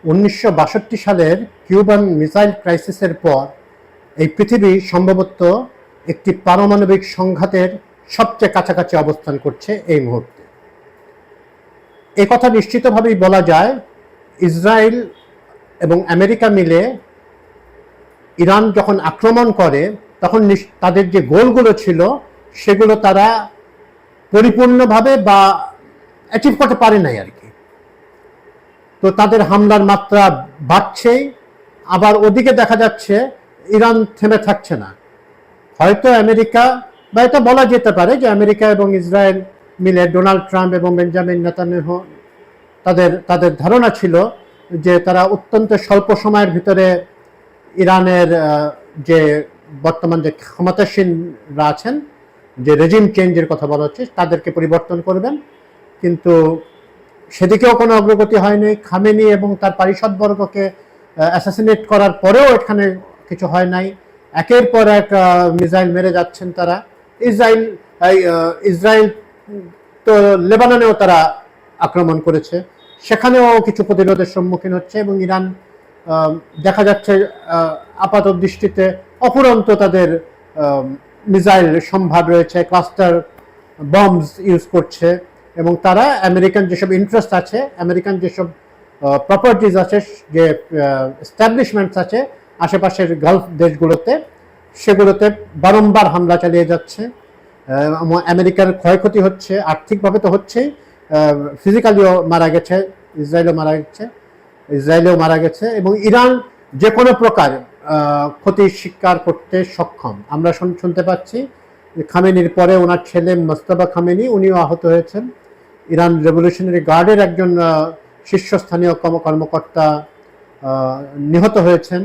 1962 সালের Cuban missile ক্রাইসিসের পর এই পৃথিবী সম্ভবত একটি পারমাণবিক সংঘাতের সবচেয়ে কাছাকাছি অবস্থান করছে এই মুহূর্তে। এই কথা নিশ্চিতভাবেই বলা যায়, ইসরায়েল এবং আমেরিকা মিলে ইরান যখন আক্রমণ করে তখন তাদের যে গোলগুলো ছিল সেগুলো তারা পরিপূর্ণভাবে বা অ্যাচিভ করতে পারে নাই আর কি। তো তাদের হামলার মাত্রা বাড়ছেই, আবার ওদিকে দেখা যাচ্ছে ইরান থেমে থাকছে না। হয়তো আমেরিকা, বা এটা বলা যেতে পারে যে আমেরিকা এবং ইসরায়েল মিলে, ডোনাল্ড ট্রাম্প এবং বেঞ্জামিন নেতানিয়াহু, তাদের ধারণা ছিল যে তারা অত্যন্ত স্বল্প সময়ের ভিতরে ইরানের যে বর্তমান যে ক্ষমতাসীনরা আছেন, যে রেজিম চেঞ্জের কথা বলা হচ্ছে, তাদেরকে পরিবর্তন করবেন। কিন্তু সেদিকেও কোনো অগ্রগতি হয়নি। খামেনি এবং তার পারিষদবর্গকে অ্যাসাসিনেট করার পরেও এখানে কিছু হয় নাই। একের পর এক মিসাইল মেরে যাচ্ছেন তারা। ইসরায়েল তো লেবাননেও তারা আক্রমণ করেছে, সেখানেও কিছু প্রতিরোধের সম্মুখীন হচ্ছে, এবং ইরান দেখা যাচ্ছে আপাত দৃষ্টিতে অফুরন্ত তাদের মিসাইল সম্ভার রয়েছে, ক্লাস্টার বম্বস ইউজ করছে, এবং তারা আমেরিকান যেসব ইন্টারেস্ট আছে, আমেরিকান যেসব প্রপার্টিজ আছে, যে এস্টাবলিশমেন্টস আছে আশেপাশের গালফ দেশগুলোতে, সেগুলোতে বারংবার হামলা চালিয়ে যাচ্ছে। আমেরিকার ক্ষয়ক্ষতি হচ্ছে, আর্থিকভাবে তো হচ্ছেই, ফিজিক্যালিও মারা গেছে, ইসরায়েলেও মারা গেছে, এবং ইরান যে কোনো প্রকার ক্ষতি স্বীকার করতে সক্ষম। আমরা শুনতে পাচ্ছি খামেনির পরে ওনার ছেলে মোস্তফা খামেনি, উনিও আহত হয়েছেন। ইরান রেভলিউশনারি গার্ডের একজন শীর্ষস্থানীয় কর্মকর্তা নিহত হয়েছেন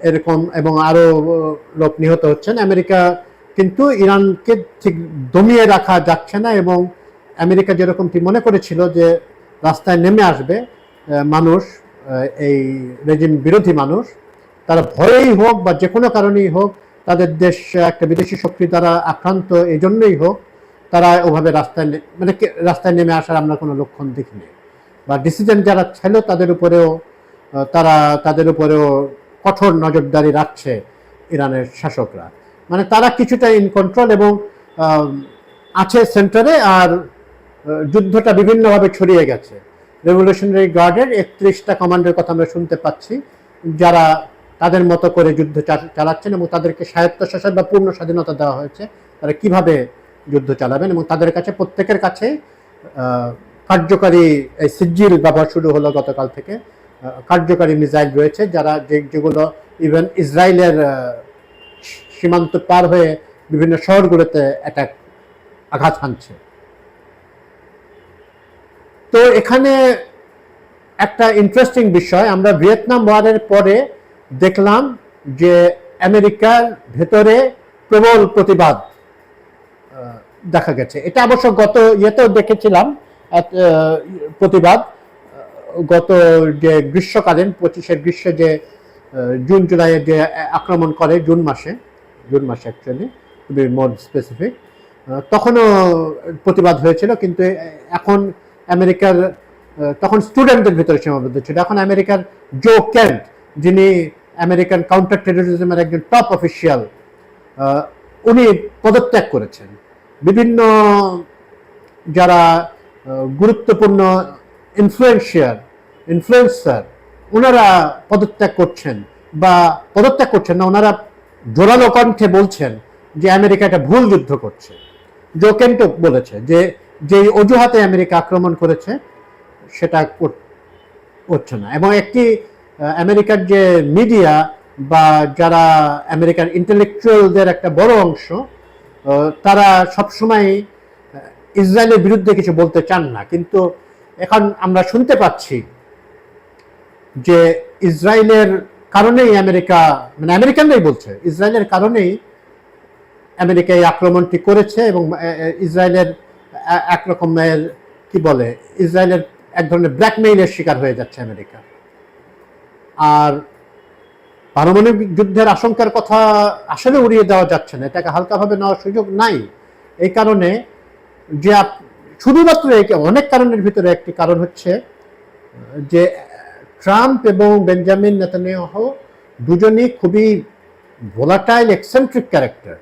এরকম, এবং আরও লোক নিহত হচ্ছেন। আমেরিকা কিন্তু ইরানকে ঠিক দমিয়ে রাখা যাচ্ছে না, এবং আমেরিকা যেরকমটি মনে করেছিল যে রাস্তায় নেমে আসবে মানুষ, এই রেজিম বিরোধী মানুষ, তারা ভয়েই হোক বা যে কোনো কারণেই হোক, তাদের দেশ একটা বিদেশি শক্তি দ্বারা আক্রান্ত এই জন্যই হোক, তারা ওভাবে রাস্তায় নেমে আসার আমরা কোনো লক্ষণ দেখিনি। বা ডিসিশন যারা ছিল তাদের উপরেও কঠোর নজরদারি রাখছে ইরানের শাসকরা। মানে তারা কিছুটা ইন কন্ট্রোল এবং আছে সেন্টারে, আর যুদ্ধটা বিভিন্নভাবে ছড়িয়ে গেছে। রেভলিউশনারি গার্ডের 31টা কমান্ডের কথা আমরা শুনতে পাচ্ছি, যারা তাদের মতো করে যুদ্ধ চালাচ্ছেন, এবং তাদেরকে স্বায়ত্তশাসন বা পূর্ণ স্বাধীনতা দেওয়া হয়েছে তারা কিভাবে যুদ্ধ চালাবেন। এবং তাদের কাছে, প্রত্যেকের কাছে কার্যকারী সিজিল ব্যবহার শুরু হলো গতকাল থেকে। কার্যকারী মিসাইল রয়েছে, যেগুলো ইভেন ইসরায়েলের সীমান্ত পার হয়ে বিভিন্ন শহরগুলোতে আঘাত হানছে। তো এখানে একটা ইন্টারেস্টিং বিষয়, আমরা ভিয়েতনাম ওয়ারের পরে দেখলাম যে আমেরিকার ভেতরে প্রবল প্রতিবাদ দেখা গেছে। এটা অবশ্য গত ইয়েতেও দেখেছিলাম প্রতিবাদ, গত যে গ্রীষ্মকালীন 25-এর গ্রীষ্মে যে জুন জুলাইয়ে যে আক্রমণ করে, জুন মাসে actually, to be more specific, তখনও প্রতিবাদ হয়েছিল। কিন্তু এখন আমেরিকার, তখন স্টুডেন্টদের ভিতরে সীমাবদ্ধ ছিল। এখন আমেরিকার জো কেন্ট, যিনি আমেরিকান কাউন্টার টেরোরিজমের একজন টপ অফিসিয়াল, উনি পদত্যাগ করেছেন। বিভিন্ন যারা গুরুত্বপূর্ণ ইনফ্লুয়েন্সার, ওনারা পদত্যাগ করছেন না, ওনারা জোরালো কণ্ঠে বলছেন যে আমেরিকা একটা ভুল যুদ্ধ করছে। জো কেন্ট বলেছে যে অজুহাতে আমেরিকা আক্রমণ করেছে সেটা করছে না। এবং একটি আমেরিকার যে মিডিয়া বা যারা আমেরিকার ইন্টেলেকচুয়ালদের একটা বড় অংশ, তারা সবসময় ইসরায়েলের বিরুদ্ধে কিছু বলতে চান না। কিন্তু এখন আমরা শুনতে পাচ্ছি যে ইসরায়েলের কারণেই আমেরিকানরাই বলছে, ইসরায়েলের কারণেই আমেরিকা এই আক্রমণটি করেছে, এবং ইসরায়েলের একরকমের ইসরায়েলের এক ধরনের ব্ল্যাকমেইলের শিকার হয়ে যাচ্ছে আমেরিকা। আর পারমাণবিক যুদ্ধের আশঙ্কার কথা আসলে উড়িয়ে দেওয়া যাচ্ছে না, এটাকে হালকাভাবে নেওয়ার সুযোগ নাই। এই কারণে যে শুধুমাত্র অনেক কারণের ভিতরে একটি কারণ হচ্ছে যে ট্রাম্প এবং বেঞ্জামিন নেতানিয়াহু দুজনই খুবই ভোলাটাইল এক্সেন্ট্রিক ক্যারেক্টার।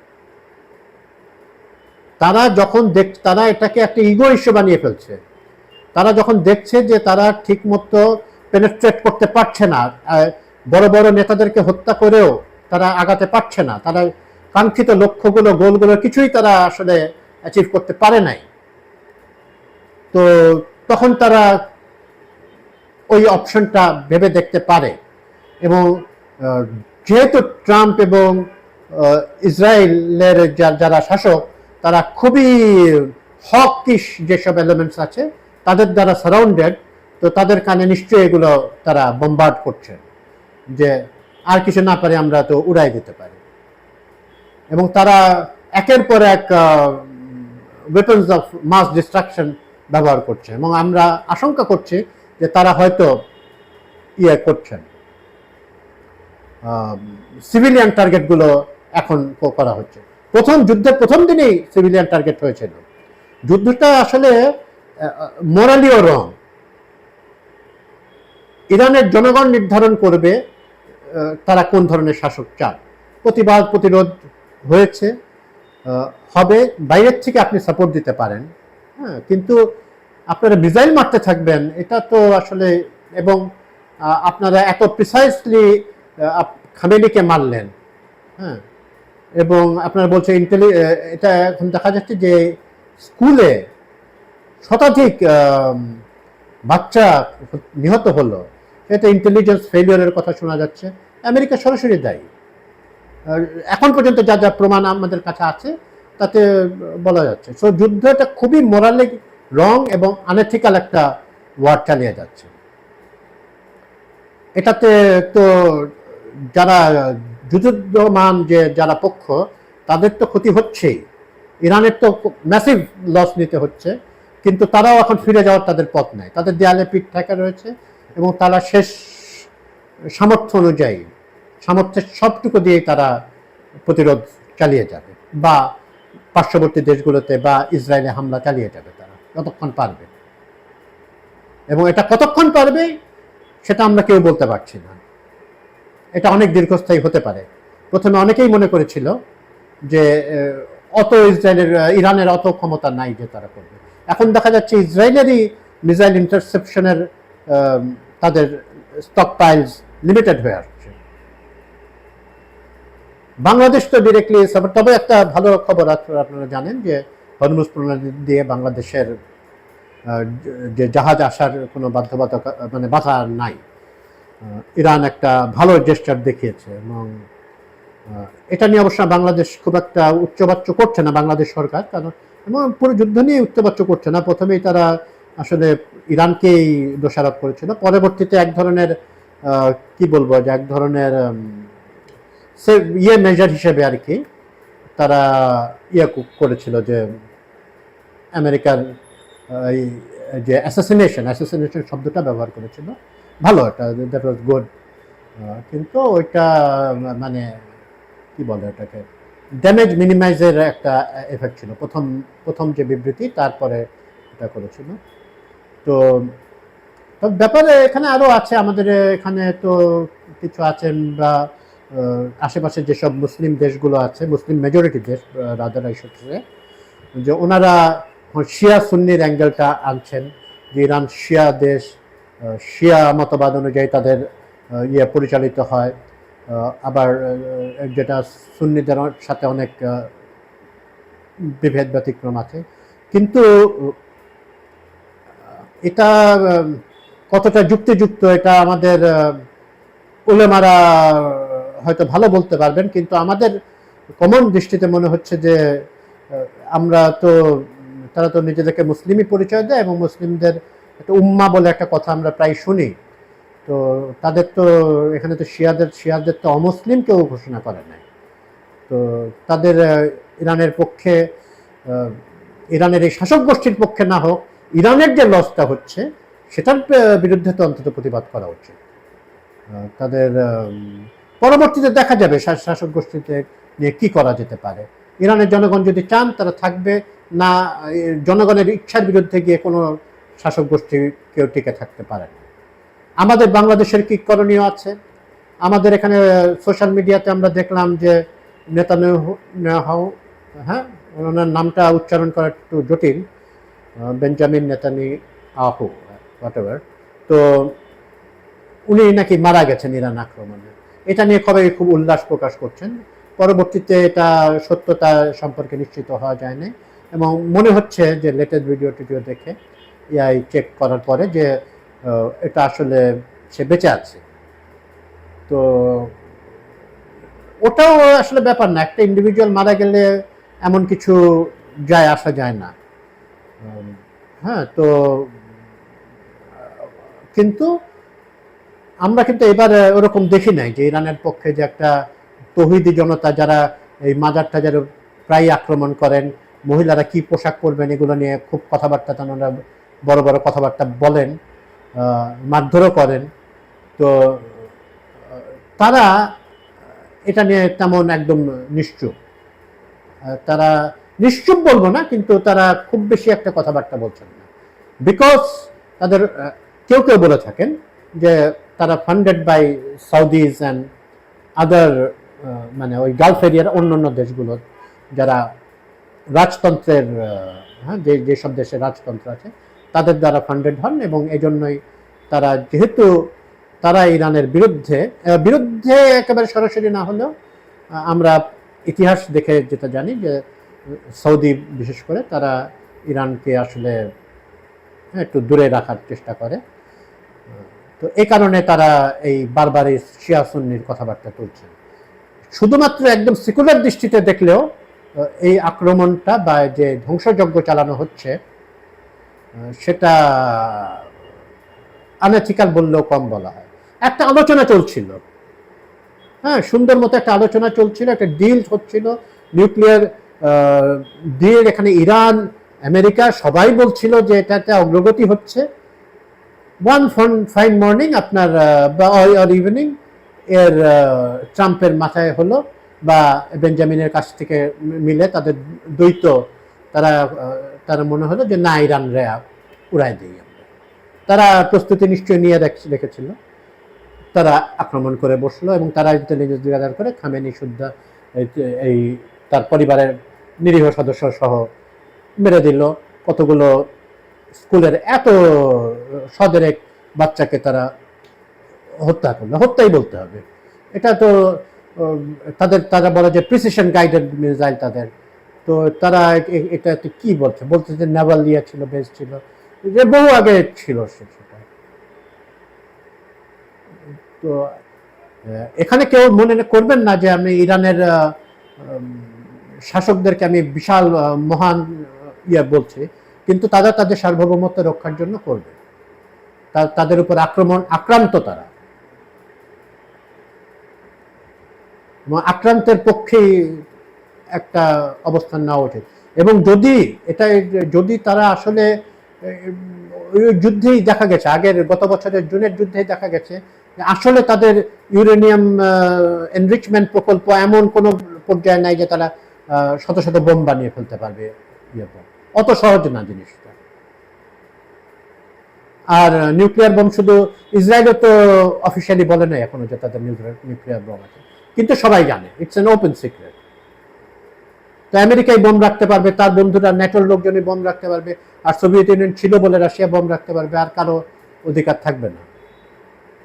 তারা এটাকে একটা ইগো ইস্যু বানিয়ে ফেলছে। তারা যখন দেখছে যে তারা ঠিকমতো পেনেট্রেট করতে পারছে না, বড় বড় নেতাদেরকে হত্যা করেও তারা আগাতে পারছে না, তারা কাঙ্ক্ষিত লক্ষ্যগুলো গোলগুলো কিছুই তারা আসলে অ্যাচিভ করতে পারে নাই, তো তখন তারা ওই অপশনটা ভেবে দেখতে পারে। এবং যেহেতু ট্রাম্প এবং ইসরায়েলের যারা শাসক তারা খুবই হকিশ যেসব এলিমেন্টস আছে তাদের দ্বারা সারাউন্ডেড, তো তাদের কানে নিশ্চয়ই এগুলো তারা বোমবার্ড করছে যে আর কিছু না পারে আমরা তো উড়াই দিতে পারি। এবং তারা একের পর এক ওয়েপন্স অফ মাস ডিস্ট্রাকশন ব্যবহার করছে, এবং আমরা আশঙ্কা করছি যে তারা হয়তো করছেন সিভিলিয়ান টার্গেটগুলো এখন করা হচ্ছে। যুদ্ধের প্রথম দিনেই সিভিলিয়ান টার্গেট হয়েছিল। যুদ্ধটা আসলে মোরালিও রং। ইরানের জনগণ নির্ধারণ করবে তারা কোন ধরনের শাসক চান। প্রতিবাদ প্রতিরোধ হয়েছে, হবে, বাইরের থেকে আপনি সাপোর্ট দিতে পারেন, হ্যাঁ, কিন্তু আপনারা মিসাইল মারতে থাকবেন এটা তো আসলে, এবং আপনারা এত প্রিসাইসলি খামেনিকে মারলেন, হ্যাঁ, এবং আপনারা বলছে এটা এখন দেখা যাচ্ছে যে স্কুলে শতাধিক বাচ্চা নিহত হলো, এটা ইন্টেলিজেন্স ফেলিওরের কথা শোনা যাচ্ছে। আমেরিকা সরাসরি দায়ী। এখন পর্যন্ত যা যা প্রমাণ আমাদের কাছে আছে তাতে বলা যাচ্ছে। সো যুদ্ধ এটা খুবই মোরালি রং এবং আনএথিক্যাল একটা ওয়ার চালিয়ে যাচ্ছে। এটাতে তো যারা যুদ্ধমান যারা পক্ষ তাদের তো ক্ষতি হচ্ছেই, ইরানের তো ম্যাসিভ লস নিতে হচ্ছে, কিন্তু তারাও এখন ফিরে যাওয়ার তাদের পথ নাই, তাদের দেয়ালে পিঠ ঠেকা রয়েছে, এবং তারা শেষ সামর্থ্য অনুযায়ী সামর্থ্যের সবটুকু দিয়ে তারা প্রতিরোধ চালিয়ে যাবে, বা পার্শ্ববর্তী দেশগুলোতে বা ইসরায়েলে হামলা চালিয়ে যাবে তারা যতক্ষণ পারবে। এবং এটা কতক্ষণ পারবে সেটা আমরা কেউ বলতে পারছি না। এটা অনেক দীর্ঘস্থায়ী হতে পারে। প্রথমে অনেকেই মনে করেছিল যে ইরানের অত ক্ষমতা নাই যে তারা করবে। এখন দেখা যাচ্ছে ইসরায়েলেরই মিসাইল ইন্টারসেপশনের তাদের স্টক পাইলস লিমিটেড হয়ে আসছে। বাংলাদেশ তো ডিরেক্টলি, তবে একটা ভালো খবর আপনারা জানেন যে হরমুজ প্রণালী দিয়ে বাংলাদেশের যে জাহাজ আসার কোনো বাধ্যবাধকতা মানে বাধা নাই। ইরান একটা ভালো জেস্টার দেখিয়েছে, এবং এটা নিয়ে অবশ্য বাংলাদেশ খুব একটা উচ্চবাচ্য করছে না, বাংলাদেশ সরকার, কারণ এবং পুরো যুদ্ধ নিয়ে উচ্চবাচ্য করছে না। প্রথমেই তারা আসলে ইরানকেই দোষারোপ করেছিল, পরবর্তীতে এক ধরনের কি বলবো যে এক ধরনের মেজার হিসেবে আর কি তারা করেছিল যে আমেরিকার যে অ্যাসাসিনেশন শব্দটা ব্যবহার করেছিল, ভালো, এটা দ্যাট ওয়াজ গুড। কিন্তু ওইটা মানে কি বলে ওটাকে ড্যামেজ মিনিমাইজের একটা এফেক্ট ছিল প্রথম যে বিবৃতি, তারপরে এটা করেছিল। তো ব্যাপারে এখানে আরও আছে, আমাদের এখানে তো কিছু আছেন বা আশেপাশে যেসব মুসলিম দেশগুলো আছে, মুসলিম মেজরিটি দেশ রাদার আইসে, যে ওনারা শিয়া সুন্নির অ্যাঙ্গেলটা আনছেন, যে ইরান শিয়া দেশ, শিয়া মতবাদ অনুযায়ী তাদের পরিচালিত হয়, আবার যেটা সুন্নিদের সাথে অনেক বিভেদ ব্যতিক্রম আছে। কিন্তু এটা কতটা যুক্তিযুক্ত এটা আমাদের উলেমারা হয়তো ভালো বলতে পারবেন, কিন্তু আমাদের কমন দৃষ্টিতে মনে হচ্ছে যে তারা তো নিজেদেরকে মুসলিমই পরিচয় দেয়, এবং মুসলিমদের একটা উম্মা বলে একটা কথা আমরা প্রায় শুনি। তো তাদের তো এখানে তো শিয়াদের তো অমুসলিম কেউ ঘোষণা করে নাই। তো তাদের ইরানের পক্ষে, ইরানের এই শাসক গোষ্ঠীর পক্ষে না হোক, ইরানের যে লসটা হচ্ছে সেটার বিরুদ্ধে তো অন্তত প্রতিবাদ করা উচিত। তাদের পরবর্তীতে দেখা যাবে শাসক গোষ্ঠীতে নিয়ে কি করা যেতে পারে। ইরানের জনগণ যদি চান তারা থাকবে, না জনগণের ইচ্ছার বিরুদ্ধে গিয়ে কোনো শাসক গোষ্ঠী কেউ টিকে থাকতে পারে না। আমাদের বাংলাদেশের কি করণীয় আছে? আমাদের এখানে সোশ্যাল মিডিয়াতে আমরা দেখলাম যে নেতানিয়াহু, হ্যাঁ, ওনার নামটা উচ্চারণ করা একটু জটিল, বেঞ্জামিন নেতানিয়াহু হোয়াটএভার, তো উনি নাকি মারা গেছেন ইরান আক্রমণে। এটা নিয়ে খুব উল্লাস প্রকাশ করছেন। পরবর্তীতে এটা সত্যতা সম্পর্কে নিশ্চিত হওয়া যায় না, এবং মনে হচ্ছে যে লেটেস্ট ভিডিও টিডিও দেখে এআই চেক করার পরে যে এটা আসলে সে বেঁচে আছে। তো ওটাও আসলে ব্যাপার না, একটা ইন্ডিভিজুয়াল মারা গেলে এমন কিছু যায় আসা যায় না। হ্যাঁ, তো কিন্তু আমরা কিন্তু এবার ওরকম দেখি নাই যে ইরানের পক্ষে যে একটা তৌহিদি জনতা যারা এই মাজার টাজার প্রায় আক্রমণ করেন, মহিলারা কি পোশাক পরবেন এগুলো নিয়ে খুব কথাবার্তা, তারা বড় বড় কথাবার্তা বলেন, মারধরও করেন। তো তারা এটা নিয়ে তেমন একদম নিশ্চুপ, তারা নিশ্চুপ বলবো না, কিন্তু তারা খুব বেশি একটা কথাবার্তা বলছেন না, বিকজ তাদের কেউ কেউ বলে থাকেন যে তারা ফান্ডেড বাই সাউদিজ অ্যান্ড আদার, মানে ওই গালফ এরিয়ার অন্যান্য দেশগুলো যারা রাজতন্ত্রের, হ্যাঁ, যেসব দেশে রাজতন্ত্র আছে তাদের দ্বারা ফান্ডেড হন, এবং এই জন্যই তারা, যেহেতু তারা ইরানের বিরুদ্ধে একেবারে সরাসরি না হলেও আমরা ইতিহাস দেখে যেটা জানি যে সৌদি বিশেষ করে তারা ইরানকে আসলে একটু দূরে রাখার চেষ্টা করে। তো এই কারণে তারা এই বারবার শিয়া সুন্নির কথাবার্তা তুলছেন। শুধুমাত্র একদম সেকুলার দৃষ্টিতে দেখলেও এই আক্রমণটা বা যে ধ্বংসযজ্ঞ চালানো হচ্ছে সেটা আনএথিক্যাল বললেও কম বলা হয়। একটা আলোচনা চলছিল, হ্যাঁ, সুন্দর মতো একটা আলোচনা চলছিল, একটা ডিল হচ্ছিল, নিউক্লিয়ার ডিল। এখানে ইরান, আমেরিকা সবাই বলছিল যে এটাতে অগ্রগতি হচ্ছে। ওয়ান ফাইন মর্নিং আপনার বা ইভিনিং এর ট্রাম্পের মাথায় হলো, বা বেঞ্জামিনের কাছ থেকে মিলে তাদের দ্বৈত, তারা মনে হলো যে না, ইরান উড়াই দিই আমরা। তারা প্রস্তুতি নিশ্চয়ই নিয়ে রেখেছিল, তারা আক্রমণ করে বসলো, এবং তারা ইন্টেলিজেন্স গ্যাদার করে খামেনি সুদ্ধা এই তার পরিবারের নিরীহ সদস্য সহ মেরে দিল। কতগুলো স্কুলের এত সদরেক বাচ্চাকে তারা হত্যা করলো, হত্যাই বলতে হবে। এটা তো তারা বলে যে প্রিসিশন গাইডেড মিসাইল তাদের। তো তারা এটা কি বলছে যে নেভালিয়া ছিল, বেস ছিল, যে বহু আগে ছিল সেটা। তো এখানে কেউ মনে করবেন না যে আমি ইরানের শাসকদেরকে আমি বিশাল মহান বলছি, কিন্তু তারা তাদের সার্বভৌমত্ব রক্ষার জন্য করবে, তাদের উপর আক্রান্ত তারা, আক্রান্তের পক্ষেই একটা অবস্থান নেওয়া উচিত। এবং যদি তারা আসলে যুদ্ধেই দেখা গেছে, গত বছরের জুনের যুদ্ধেই দেখা গেছে আসলে তাদের ইউরেনিয়াম এনরিচমেন্ট প্রকল্প এমন কোনো পর্যায়ে নাই যে তারা শত শত বোম বানিয়ে ফেলতে পারবে। অত সহজ না জিনিসটা। আর নিউক্লিয়ার বোম শুধু ইসরায়েলও তো অফিসিয়ালি বলে নাই এখনো যে তাদের নিউক্লিয়ার বোম আছে, কিন্তু সবাই জানে, ইটস এন ওপেন সিক্রেট। তো আমেরিকায় বোম রাখতে পারবে, তার বন্ধুরা ন্যাটোর লোকজনই বোম রাখতে পারবে, আর সোভিয়েত ইউনিয়ন ছিল বলে রাশিয়া বোম রাখতে পারবে, আর কারো অধিকার থাকবে না।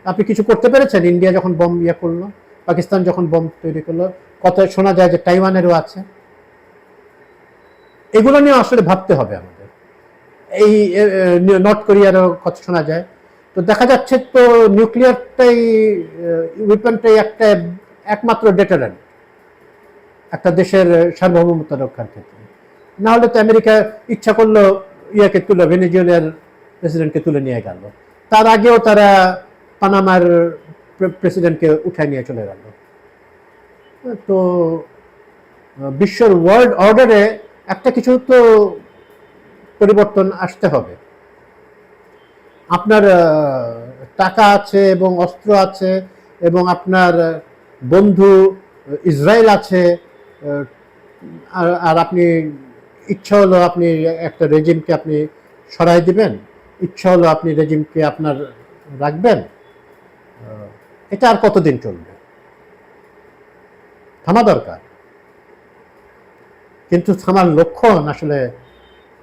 আপনি কিছু করতে পেরেছেন? ইন্ডিয়া যখন বোম করলো, পাকিস্তান যখন বোম তৈরি করলো, কত শোনা যায় যে তাইওয়ানেরও আছে। এগুলো নিয়ে আসলে ভাবতে হবে আমাদের। এই নর্থ কোরিয়ারও কথা শোনা যায়। তো দেখা যাচ্ছে তো নিউক্লিয়ারটাই, ওয়েপনটাই একমাত্র ডেটারেন্ট একটা দেশের সার্বভৌমত্ব রক্ষার ক্ষেত্রে। না হলে তো আমেরিকা ইচ্ছা করলো ভেনেজুয়েলার প্রেসিডেন্টকে তুলে নিয়ে গেল, তার আগেও তারা পানামার প্রেসিডেন্টকে উঠায় নিয়ে চলে গেল। তো বিশ্বের ওয়ার্ল্ড অর্ডারে একটা কিছু তো পরিবর্তন আসতে হবে। আপনার টাকা আছে এবং অস্ত্র আছে, এবং আপনার বন্ধু ইসরায়েল আছে, আর আপনি ইচ্ছা হলো আপনি একটা রেজিমকে আপনি সরাই দিবেন, ইচ্ছা হলো আপনি রেজিমকে আপনার রাখবেন। এটা আর কতদিন চলবে? থামা দরকার, কিন্তু থামার লক্ষণ আসলে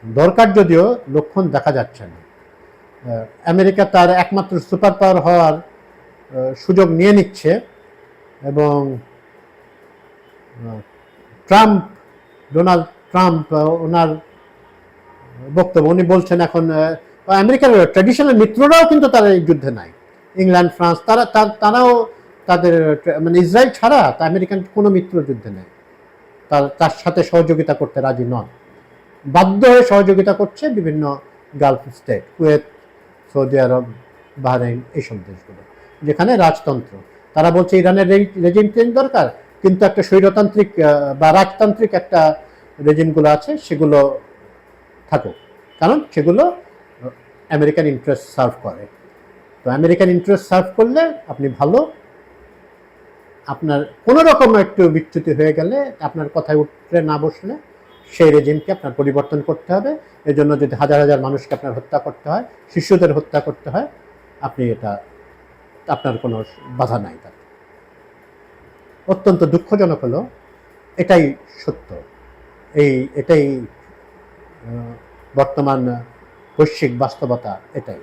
দরকার, যদিও লক্ষণ দেখা যাচ্ছে না। আমেরিকা তার একমাত্র সুপার পাওয়ার হওয়ার সুযোগ নিয়ে নিচ্ছে, এবং ট্রাম্প, ডোনাল্ড ট্রাম্প, ওনার বক্তব্য, উনি বলছেন এখন আমেরিকার ট্র্যাডিশনাল মিত্ররাও কিন্তু তারা এই যুদ্ধে নাই। ইংল্যান্ড, ফ্রান্স, তারাও তাদের, মানে ইসরায়েল ছাড়া তা আমেরিকান কোনো মিত্র যুদ্ধে নেই, তার সাথে সহযোগিতা করতে রাজি নন। বাধ্য হয়ে সহযোগিতা করছে বিভিন্ন গালফ স্টেট, কুয়েত, সৌদি আরব, বাহরাইন, এইসব দেশগুলো যেখানে রাজতন্ত্র। তারা বলছে ইরানের রেজিম চেঞ্জ দরকার, কিন্তু একটা স্বৈরতান্ত্রিক বা রাজতান্ত্রিক একটা রেজিমগুলো আছে সেগুলো থাকুক, কারণ সেগুলো আমেরিকান ইন্টারেস্ট সার্ভ করে। তো আমেরিকান ইন্টারেস্ট সার্ভ করলে আপনি ভালো, আপনার কোনো রকম একটু বিচ্যুতি হয়ে গেলে, আপনার কথায় উঠে না বসলে, সেই রেজিমকে আপনার পরিবর্তন করতে হবে। এজন্য যদি হাজার হাজার মানুষকে আপনার হত্যা করতে হয়, শিশুদের হত্যা করতে হয়, আপনি এটা, আপনার কোনো বাধা নাই। তার অত্যন্ত দুঃখজনক হলো, এটাই সত্য, এটাই বর্তমান বৈশ্বিক বাস্তবতা, এটাই।